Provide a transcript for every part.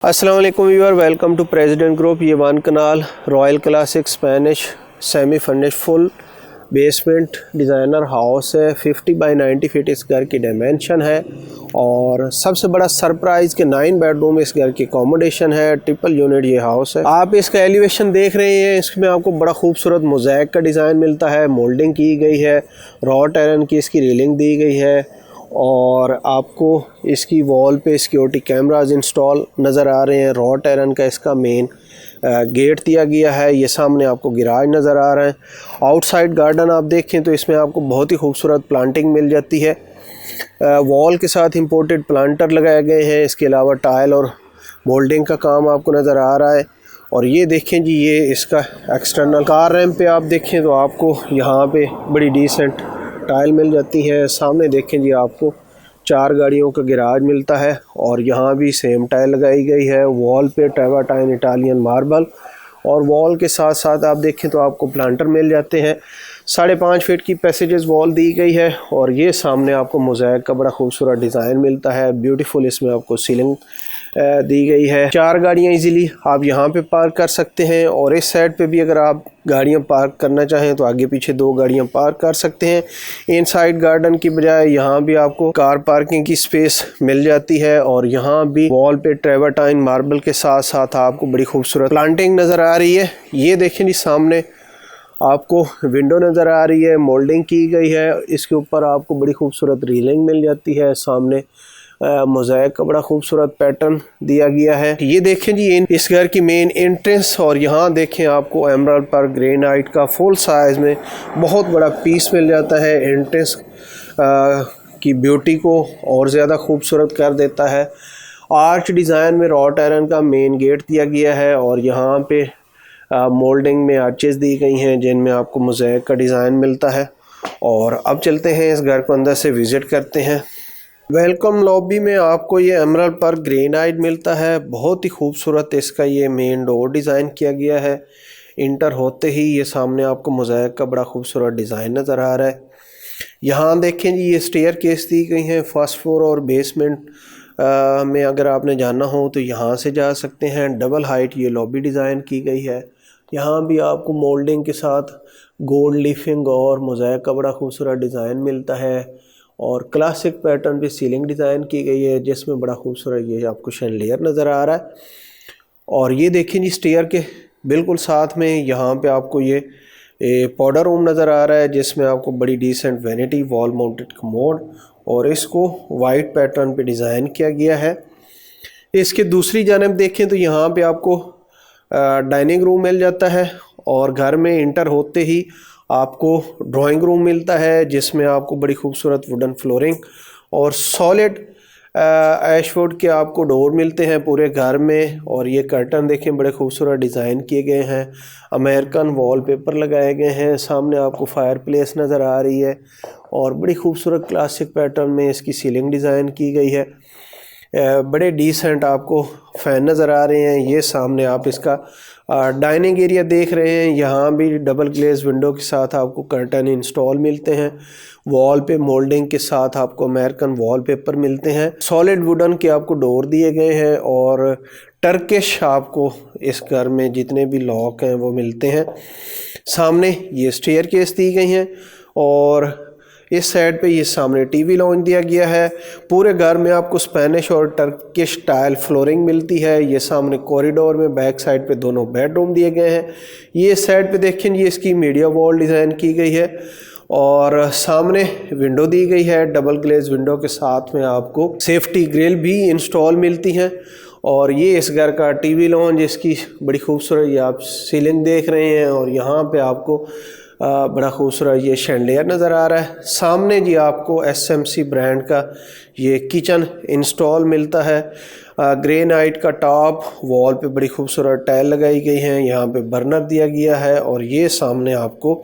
अस्सलाम वालेकुम viewer, welcome to President Group. ये one kanal royal classic Spanish semi furnish full basement designer house है। 50 by 90 feet इस घर की डायमेंशन है और सबसे बड़ा सरप्राइज़ के 9 बेडरूम इस घर की अकोमोडेशन है। ट्रिपल यूनिट ये हाउस है। आप इसका एलिवेशन देख रहे हैं, इसमें आपको बड़ा खूबसूरत मोज़ैक का डिज़ाइन मिलता है। मोल्डिंग की गई है, रॉड आयरन की इसकी रेलिंग दी गई है और आपको इसकी वॉल पे सिक्योरिटी कैमरास इंस्टॉल नज़र आ रहे हैं। रॉड आयरन का इसका मेन गेट दिया गया है। ये सामने आपको गैराज नज़र आ रहा है। आउटसाइड गार्डन आप देखें तो इसमें आपको बहुत ही खूबसूरत प्लांटिंग मिल जाती है। वॉल के साथ इंपोर्टेड प्लांटर लगाए गए हैं। इसके अलावा टाइल और मोल्डिंग का काम आपको नज़र आ रहा है। और ये देखें जी, ये इसका एक्सटर्नल कार रैम्प पे आप देखें तो आपको यहाँ पे बड़ी डिसेंट टाइल मिल जाती है। सामने देखें जी, आपको 4 गाड़ियों का गैराज मिलता है और यहाँ भी सेम टाइल लगाई गई है। वॉल पे ट्रेवर्टाइन इटालियन मार्बल और वॉल के साथ साथ आप देखें तो आपको प्लांटर मिल जाते हैं। 5.5 फीट की पैसेजेस वॉल दी गई है और ये सामने आपको मोज़ैक का बड़ा खूबसूरत डिज़ाइन मिलता है। ब्यूटीफुल इसमें आपको सीलिंग दी गई है। 4 गाड़ियाँ इजीली आप यहाँ पे पार्क कर सकते हैं और इस साइड पे भी अगर आप गाड़ियाँ पार्क करना चाहें तो आगे पीछे 2 गाड़ियाँ पार्क कर सकते हैं। इनसाइड गार्डन की बजाय यहाँ भी आपको कार पार्किंग की स्पेस मिल जाती है और यहाँ भी वॉल पे ट्रेवर्टाइन मार्बल के साथ साथ आपको बड़ी खूबसूरत प्लांटिंग नज़र आ रही है। ये देखें जी, सामने आपको विंडो नज़र आ रही है, मोल्डिंग की गई है। इसके ऊपर आपको बड़ी खूबसूरत रीलिंग मिल जाती है। सामने मोज़ैक का बड़ा खूबसूरत पैटर्न दिया गया है। ये देखें जी, इस घर की मेन एंट्रेंस और यहाँ देखें आपको एमराल्ड पर ग्रेनाइट का फुल साइज में बहुत बड़ा पीस मिल जाता है। एंट्रेंस की ब्यूटी को और ज़्यादा खूबसूरत कर देता है। आर्च डिज़ाइन में रॉड आयरन का मेन गेट दिया गया है और यहाँ पे मोल्डिंग में आर्चेस दी गई हैं जिनमें आपको मोज़ैक का डिज़ाइन मिलता है। और अब चलते हैं इस घर को अंदर से विज़िट करते हैं। वेलकम लॉबी में आपको ये एमराल्ड पर ग्रेनाइट मिलता है। बहुत ही खूबसूरत इसका ये मेन डोर डिज़ाइन किया गया है। इंटर होते ही ये सामने आपको मोज़ैक का बड़ा खूबसूरत डिज़ाइन नज़र आ रहा है। यहाँ देखें जी, ये स्टेयर केस दी गई हैं। फर्स्ट फ्लोर और बेसमेंट में अगर आपने जाना हो तो यहाँ से जा सकते हैं। डबल हाइट ये लॉबी डिज़ाइन की गई है। यहाँ भी आपको मोल्डिंग के साथ गोल्ड लीफिंग और मोज़ैक का बड़ा खूबसूरत डिज़ाइन मिलता है और क्लासिक पैटर्न पे सीलिंग डिज़ाइन की गई है जिसमें बड़ा खूबसूरत ये आपको शैंडिलियर नज़र आ रहा है। और ये देखें जी, स्टेयर के बिल्कुल साथ में यहाँ पे आपको ये पाउडर रूम नज़र आ रहा है जिसमें आपको बड़ी decent vanity wall mounted commode और इसको वाइट पैटर्न पे डिज़ाइन किया गया है। इसके दूसरी जानब देखें तो यहाँ पे आपको डाइनिंग रूम मिल जाता है और घर में इंटर होते ही आपको ड्राइंग रूम मिलता है जिसमें आपको बड़ी खूबसूरत वुडन फ्लोरिंग और सॉलिड ऐशवुड के आपको डोर मिलते हैं पूरे घर में। और ये कर्टन देखें, बड़े खूबसूरत डिज़ाइन किए गए हैं। अमेरिकन वॉलपेपर लगाए गए हैं। सामने आपको फायर प्लेस नज़र आ रही है और बड़ी खूबसूरत क्लासिक पैटर्न में इसकी सीलिंग डिज़ाइन की गई है। बड़े डिसेंट आपको फ़ैन नज़र आ रहे हैं। ये सामने आप इसका डाइनिंग एरिया देख रहे हैं। यहाँ भी डबल ग्लेज विंडो के साथ आपको कर्टन इंस्टॉल मिलते हैं। वॉल पे मोल्डिंग के साथ आपको अमेरिकन वॉलपेपर मिलते हैं। सॉलिड वुडन के आपको डोर दिए गए हैं और टर्किश आपको इस घर में जितने भी लॉक हैं वो मिलते हैं। सामने ये स्टेयर केस दी गई हैं और इस साइड पे ये सामने टीवी लॉन्च दिया गया है। पूरे घर में आपको स्पेनिश और टर्किश टाइल फ्लोरिंग मिलती है। ये सामने कॉरिडोर में बैक साइड पे दोनों बेडरूम दिए गए हैं। ये साइड पे देखें ये इसकी मीडिया वॉल डिज़ाइन की गई है और सामने विंडो दी गई है। डबल ग्लेज विंडो के साथ में आपको सेफ्टी ग्रिल भी इंस्टॉल मिलती हैं। और ये इस घर का टीवी लॉन्च, इसकी बड़ी खूबसूरत ये आप सीलिंग देख रहे हैं और यहाँ पे आपको बड़ा खूबसूरत ये शैंडिलियर नज़र आ रहा है। सामने जी आपको SMC ब्रांड का ये किचन इंस्टॉल मिलता है। ग्रेनाइट का टॉप, वॉल पे बड़ी खूबसूरत टाइल लगाई गई हैं। यहाँ पे बर्नर दिया गया है और ये सामने आपको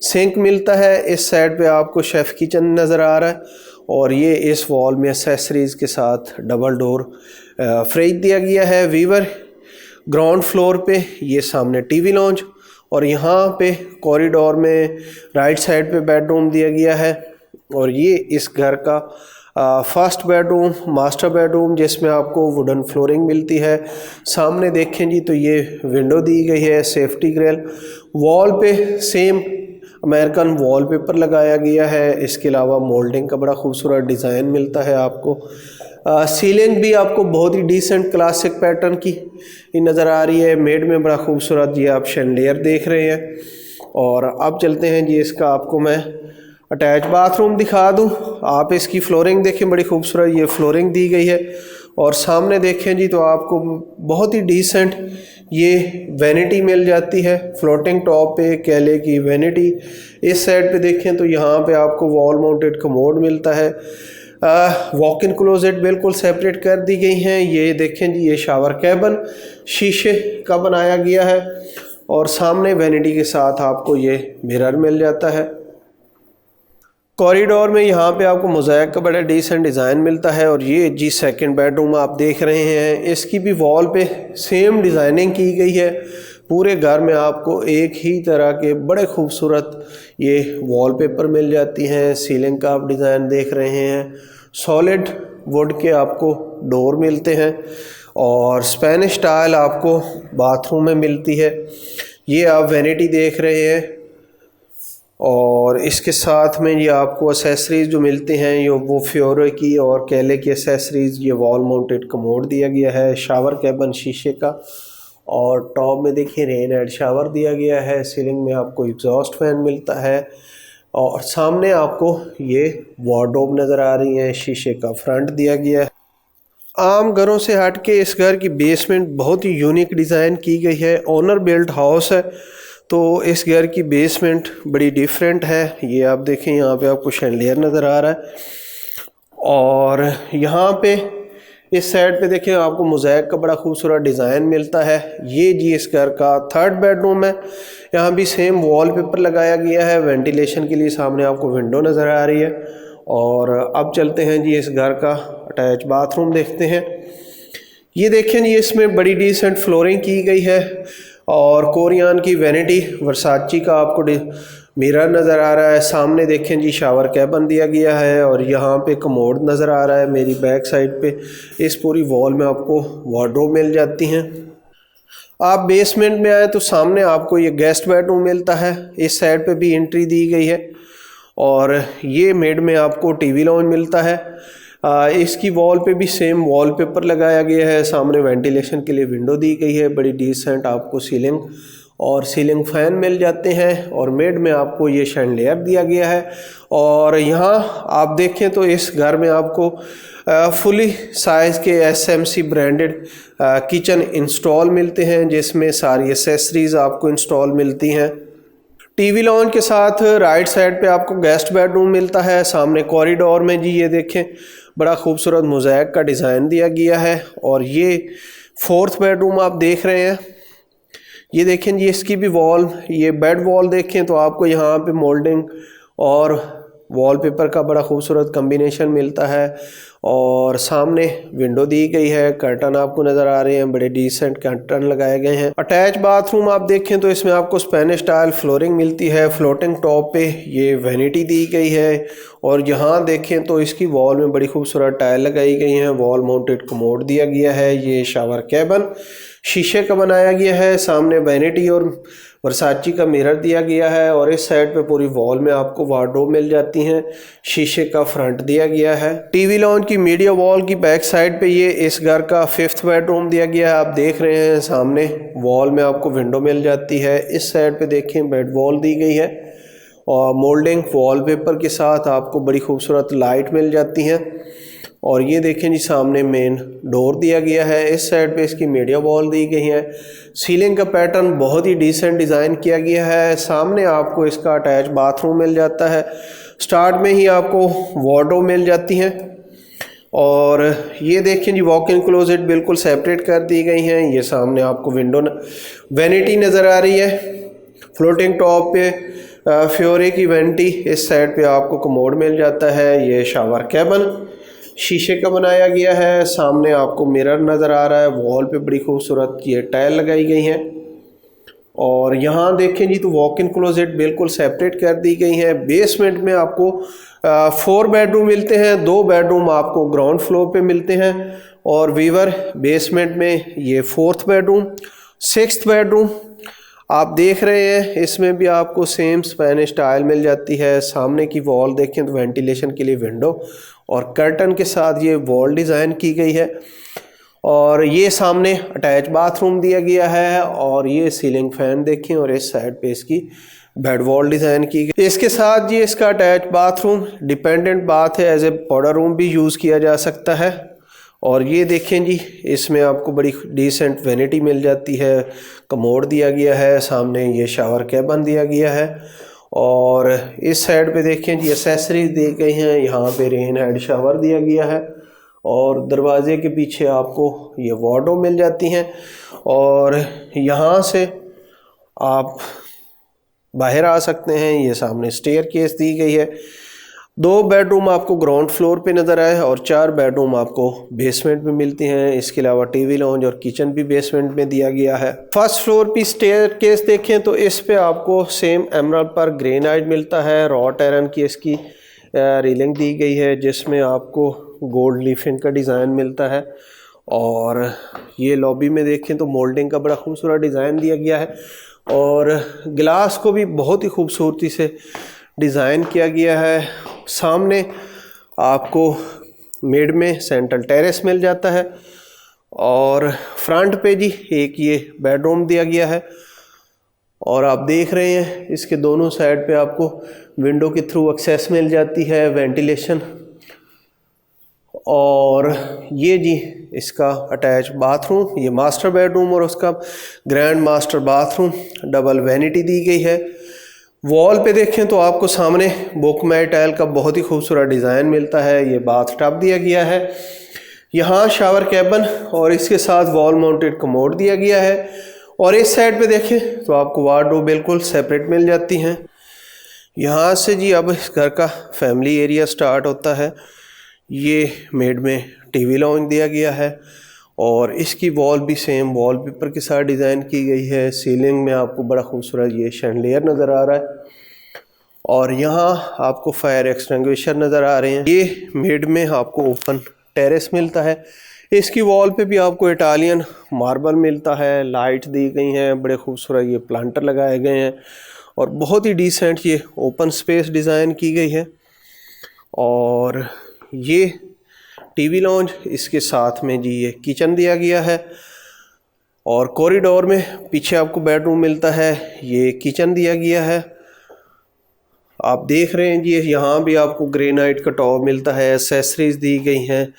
सिंक मिलता है। इस साइड पे आपको शेफ़ किचन नज़र आ रहा है और ये इस वॉल में एक्सेसरीज़ के साथ डबल डोर फ्रिज दिया गया है। वीवर ग्राउंड फ्लोर पे ये सामने टीवी लॉन्च और यहाँ पे कॉरिडोर में राइट साइड पे बेडरूम दिया गया है। और ये इस घर का फर्स्ट बेडरूम मास्टर बेडरूम जिसमें आपको वुडन फ्लोरिंग मिलती है। सामने देखें जी तो ये विंडो दी गई है, सेफ्टी ग्रिल, वॉल पे सेम अमेरिकन वॉलपेपर लगाया गया है। इसके अलावा मोल्डिंग का बड़ा खूबसूरत डिज़ाइन मिलता है आपको। सीलिंग भी आपको बहुत ही डिसेंट क्लासिक पैटर्न की नज़र आ रही है। मेड में बड़ा खूबसूरत ये आप शैंडिलियर देख रहे हैं। और अब चलते हैं जी, इसका आपको मैं अटैच बाथरूम दिखा दूं। आप इसकी फ्लोरिंग देखें, बड़ी खूबसूरत ये फ्लोरिंग दी गई है। और सामने देखें जी तो आपको बहुत ही डिसेंट ये वैनिटी मिल जाती है, फ्लोटिंग टॉप पे केले की वैनिटी। इस साइड पे देखें तो यहाँ पे आपको वॉल माउंटेड कमोड मिलता है। वॉक इन क्लोजेट बिल्कुल सेपरेट कर दी गई हैं। ये देखें जी, ये शावर कैबिन शीशे का बनाया गया है और सामने वैनिटी के साथ आपको ये मिरर मिल जाता है। कॉरिडोर में यहाँ पे आपको मोज़ाइक का बड़ा डिसेंट डिज़ाइन मिलता है। और ये जी सेकंड बेडरूम आप देख रहे हैं, इसकी भी वॉल पे सेम डिज़ाइनिंग की गई है। पूरे घर में आपको एक ही तरह के बड़े खूबसूरत ये वॉलपेपर मिल जाती हैं। सीलिंग का आप डिज़ाइन देख रहे हैं, सॉलिड वुड के आपको डोर मिलते हैं और स्पेनिश टाइल आपको बाथरूम में मिलती है। ये आप वैनिटी देख रहे हैं और इसके साथ में ये आपको एसेसरीज़ जो मिलते हैं ये वो फ्योरो की और केले की एसेसरीज़। ये वॉल माउंटेड कमोड दिया गया है, शावर कैबिन शीशे का और टॉप में देखिए रेन हेड शावर दिया गया है। सीलिंग में आपको एग्जॉस्ट फैन मिलता है और सामने आपको ये वार्डरोब नज़र आ रही है, शीशे का फ्रंट दिया गया है। आम घरों से हट के इस घर की बेसमेंट बहुत ही यूनिक डिज़ाइन की गई है। ओनर बिल्ड हाउस है तो इस घर की बेसमेंट बड़ी डिफरेंट है। ये आप देखें, यहाँ पे आपको शैंडिलियर नज़र आ रहा है और यहाँ पे इस साइड पे देखें आपको मोज़ाइक का बड़ा खूबसूरत डिज़ाइन मिलता है। ये जी इस घर का थर्ड बेडरूम है। यहाँ भी सेम वॉलपेपर लगाया गया है वेंटिलेशन के लिए। सामने आपको विंडो नज़र आ रही है। और अब चलते हैं जी, इस घर का अटैच बाथरूम देखते हैं। ये देखें जी, इसमें बड़ी डिसेंट फ्लोरिंग की गई है और कोरियन की वैनिटी वर्साची का आपको मिरर नज़र आ रहा है। सामने देखें जी, शावर कैबिन दिया गया है और यहाँ पे कमोड नज़र आ रहा है। मेरी बैक साइड पे इस पूरी वॉल में आपको वार्डरोब मिल जाती हैं। आप बेसमेंट में आए तो सामने आपको ये गेस्ट बेडरूम मिलता है। इस साइड पे भी एंट्री दी गई है और ये मेड में आपको टीवी लॉन्ज मिलता है। इसकी वॉल पे भी सेम वॉलपेपर लगाया गया है। सामने वेंटिलेशन के लिए विंडो दी गई है। बड़ी डिसेंट आपको सीलिंग और सीलिंग फैन मिल जाते हैं और मेड में आपको ये शैंडिलियर दिया गया है। और यहाँ आप देखें तो इस घर में आपको फुली साइज़ के SMC ब्रांडेड किचन इंस्टॉल मिलते हैं जिसमें सारी एसेसरीज़ आपको इंस्टॉल मिलती हैं। टीवी लॉन्ज के साथ राइट साइड पे आपको गेस्ट बेडरूम मिलता है। सामने कॉरिडोर में जी ये देखें, बड़ा खूबसूरत मोज़ाइक का डिज़ाइन दिया गया है। और ये फोर्थ बेडरूम आप देख रहे हैं। ये देखें जी, इसकी भी वॉल, ये बेड वॉल देखें तो आपको यहाँ पे मोल्डिंग और वॉलपेपर का बड़ा खूबसूरत कम्बिनेशन मिलता है। और सामने विंडो दी गई है, कर्टन आपको नज़र आ रहे हैं, बड़े डिसेंट कर्टन लगाए गए हैं। अटैच बाथरूम आप देखें तो इसमें आपको स्पेनिश टाइल फ्लोरिंग मिलती है। फ्लोटिंग टॉप पे ये वैनिटी दी गई है और यहाँ देखें तो इसकी वॉल में बड़ी खूबसूरत टाइल लगाई गई हैं। वॉल माउंटेड कमोड दिया गया है। ये शावर कैबिन शीशे का बनाया गया है। सामने वैनिटी और वर्साची का मिरर दिया गया है और इस साइड पे पूरी वॉल में आपको वार्डरोब मिल जाती हैं। शीशे का फ्रंट दिया गया है। टीवी लॉन्ज की मीडिया वॉल की बैक साइड पे ये इस घर का फिफ्थ बेडरूम दिया गया है। आप देख रहे हैं सामने वॉल में आपको विंडो मिल जाती है। इस साइड पे देखें बेड वॉल दी गई है और मोल्डिंग वॉलपेपर के साथ आपको बड़ी खूबसूरत लाइट मिल जाती हैं। और ये देखें जी, सामने मेन डोर दिया गया है। इस साइड पे इसकी मीडिया वॉल दी गई है। सीलिंग का पैटर्न बहुत ही डिसेंट डिज़ाइन किया गया है। सामने आपको इसका अटैच बाथरूम मिल जाता है। स्टार्ट में ही आपको वार्डरोब मिल जाती हैं। और ये देखें जी, वॉक इन क्लोजेट बिल्कुल सेपरेट कर दी गई हैं। ये सामने आपको विंडो वैनिटी नज़र आ रही है। फ्लोटिंग टॉप पे फ्योरे की वैनिटी। इस साइड पे आपको कमोड मिल जाता है। ये शावर कैबिन शीशे का बनाया गया है। सामने आपको मिरर नज़र आ रहा है। वॉल पे बड़ी खूबसूरत ये टाइल लगाई गई हैं। और यहाँ देखें जी तो वॉक इन क्लोजेट बिल्कुल सेपरेट कर दी गई हैं। बेसमेंट में आपको 4 बेडरूम मिलते हैं, 2 बेडरूम आपको ग्राउंड फ्लोर पे मिलते हैं। और वीवर बेसमेंट में ये 4th बेडरूम, 6th बेडरूम आप देख रहे हैं, इसमें भी आपको सेम स्पेनिश टाइल मिल जाती है। सामने की वॉल देखें तो वेंटिलेशन के लिए विंडो और कर्टन के साथ ये वॉल डिज़ाइन की गई है। और ये सामने अटैच बाथरूम दिया गया है और ये सीलिंग फैन देखें और इस साइड पे इसकी बेड वॉल डिज़ाइन की गई। इसके साथ ये इसका अटैच बाथरूम डिपेंडेंट बाथ है, एज ए पाउडर रूम भी यूज़ किया जा सकता है। और ये देखें जी इसमें आपको बड़ी डिसेंट वेनिटी मिल जाती है, कमोड दिया गया है, सामने ये शावर कैबिन दिया गया है। और इस साइड पे देखें जी एसेसरीज दी गई हैं, यहाँ पे रेन हेड शावर दिया गया है और दरवाजे के पीछे आपको ये वार्डरोब मिल जाती हैं। और यहाँ से आप बाहर आ सकते हैं, ये सामने स्टेयर केस दी गई है। 2 बेडरूम आपको ग्राउंड फ्लोर पे नज़र आए और 4 बेडरूम आपको बेसमेंट में मिलती हैं। इसके अलावा टीवी लॉन्ज और किचन भी बेसमेंट में दिया गया है। फर्स्ट फ्लोर पे स्टेयर केस देखें तो इस पे आपको सेम एमराल्ड पर ग्रेनाइट मिलता है, रॉट आयरन की इसकी रेलिंग दी गई है जिसमें आपको गोल्ड लीफिंग का डिज़ाइन मिलता है। और ये लॉबी में देखें तो मोल्डिंग का बड़ा खूबसूरत डिज़ाइन दिया गया है और गिलास को भी बहुत ही खूबसूरती से डिज़ाइन किया गया है। सामने आपको मिड में सेंट्रल टेरेस मिल जाता है और फ्रंट पे जी एक ये बेडरूम दिया गया है। और आप देख रहे हैं इसके दोनों साइड पे आपको विंडो के थ्रू एक्सेस मिल जाती है, वेंटिलेशन। और ये जी इसका अटैच बाथरूम, ये मास्टर बेडरूम और उसका grand master bathroom, double vanity दी गई है। वॉल पे देखें तो आपको सामने बोकमाई टाइल का बहुत ही खूबसूरत डिज़ाइन मिलता है। ये बाथ टब दिया गया है, यहाँ शावर कैबिन और इसके साथ वॉल माउंटेड कमोड दिया गया है। और इस साइड पे देखें तो आपको वार्डरोब बिल्कुल सेपरेट मिल जाती हैं। यहाँ से जी अब इस घर का फैमिली एरिया स्टार्ट होता है। ये मेड में टीवी लॉन्च दिया गया है और इसकी वॉल भी सेम वॉलपेपर के साथ डिज़ाइन की गई है। सीलिंग में आपको बड़ा खूबसूरत ये शैंडलियर नज़र आ रहा है और यहाँ आपको फायर एक्सटिंग्विशर नज़र आ रहे हैं। ये मेड में आपको ओपन टेरेस मिलता है। इसकी वॉल पे भी आपको इटालियन मार्बल मिलता है, लाइट दी गई हैं, बड़े खूबसूरत ये प्लांटर लगाए गए हैं और बहुत ही डिसेंट ये ओपन स्पेस डिज़ाइन की गई है। और ये टीवी लॉन्ज, इसके साथ में जी ये किचन दिया गया है और कॉरिडोर में पीछे आपको बेडरूम मिलता है, ये किचन दिया गया है। आप देख रहे हैं जी यहाँ भी आपको ग्रेनाइट का टॉप मिलता है, एसेसरीज दी गई हैं।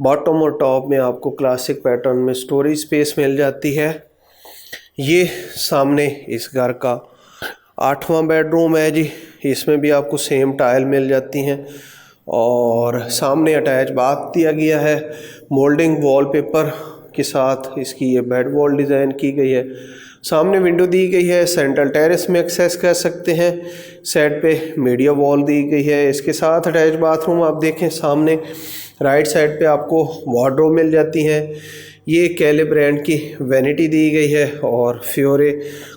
बॉटम और टॉप में आपको क्लासिक पैटर्न में स्टोरेज स्पेस मिल जाती है। ये सामने इस घर का 8वां बेडरूम है जी, इसमें भी आपको सेम टाइल मिल जाती हैं और सामने अटैच बाथ दिया गया है। मोल्डिंग वॉलपेपर के साथ इसकी ये बेड वॉल डिज़ाइन की गई है। सामने विंडो दी गई है, सेंट्रल टेरेस में एक्सेस कर सकते हैं। साइड पे मीडिया वॉल दी गई है, इसके साथ अटैच बाथरूम आप देखें सामने राइट साइड पे आपको वार्डरोब मिल जाती है। ये कैले ब्रांड की वैनिटी दी गई है और फ्योरे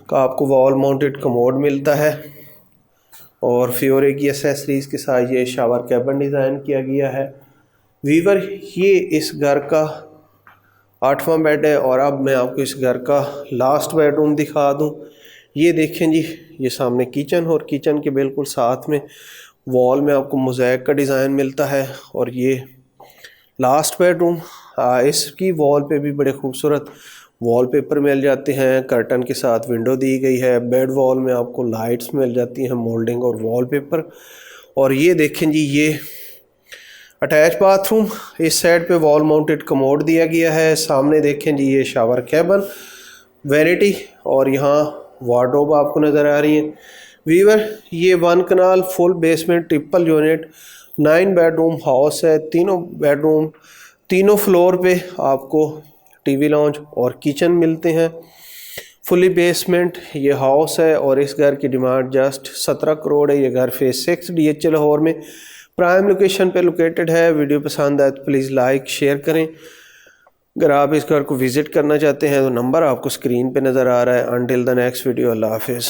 का आपको वॉल माउंटेड कमोड मिलता है और फ्योरे की एसेसरीज के साथ ये शावर कैबिन डिज़ाइन किया गया है। वीवर ये इस घर का 8वां बेड है और अब मैं आपको इस घर का लास्ट बेडरूम दिखा दूं। ये देखें जी, ये सामने किचन और किचन के बिल्कुल साथ में वॉल में आपको मोज़ैक का डिज़ाइन मिलता है और ये लास्ट बेडरूम। इसकी वॉल पे भी बड़े खूबसूरत वॉलपेपर मिल जाते हैं, कर्टन के साथ विंडो दी गई है। बेड वॉल में आपको लाइट्स मिल जाती हैं, मोल्डिंग और वॉलपेपर। और ये देखें जी, ये अटैच बाथरूम, इस साइड पे वॉल माउंटेड कमोड दिया गया है। सामने देखें जी, ये शावर कैबिन वैनिटी और यहाँ वार्डरोब आपको नज़र आ रही है। वीवर ये 1 kanal full basement triple unit 9 bedroom house है। तीनों बेडरूम तीनों फ्लोर पे आपको टीवी लॉन्ज और किचन मिलते हैं। फुली बेसमेंट ये हाउस है और इस घर की डिमांड जस्ट 17 करोड़ है। ये घर फेज 6 DH लाहौर में प्राइम लोकेशन पे लोकेटेड है। वीडियो पसंद आए तो प्लीज़ लाइक शेयर करें। अगर आप इस घर को विज़िट करना चाहते हैं तो नंबर आपको स्क्रीन पे नज़र आ रहा है। अनटिल द नेक्स्ट वीडियो, अल्लाह हाफिज़।